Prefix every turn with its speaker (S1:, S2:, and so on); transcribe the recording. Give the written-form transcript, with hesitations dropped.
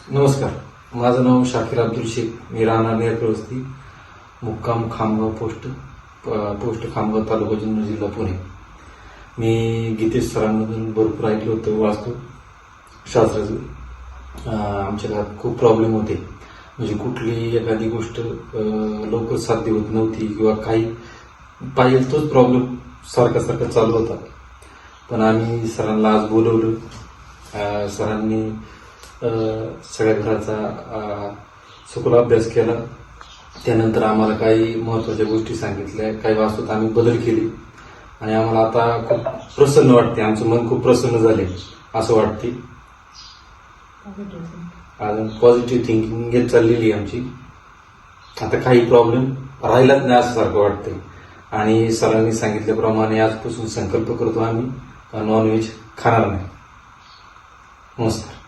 S1: नमस्कार, माझं नाव शाकीर अब्दुल शेख. मी राहणार नेरकळवस्ती, मुक्काम खामगाव पोस्ट खामगाव, तालुका जुन्नर, जिल्हा पुणे. मी गीतेश सरांमधून भरपूर ऐकलं होतं वास्तुशास्त्राचं. आमच्या घरात खूप प्रॉब्लेम होते, म्हणजे कुठली एखादी गोष्ट लवकर साध्य होत नव्हती किंवा काही पाहिजे तोच प्रॉब्लेम सारखा चालू होता. पण आम्ही सरांना आज बोलवलं. सरांनी सगळ्या घराचा सखोल अभ्यास केला. त्यानंतर आम्हाला काही महत्वाच्या गोष्टी सांगितल्या, काही वास्तूत आम्ही बदल केले आणि आम्हाला आता खूप प्रसन्न वाटते. आमचं मन खूप प्रसन्न झाले असं वाटते. अजून पॉझिटिव्ह थिंकिंग येत चाललेली आहे आमची. आता काही प्रॉब्लेम राहिलाच नाही असं सारखं वाटतंय. आणि सरांनी सांगितल्याप्रमाणे आजपासून संकल्प करतो आम्ही नॉनव्हेज खाणार नाही. नमस्कार.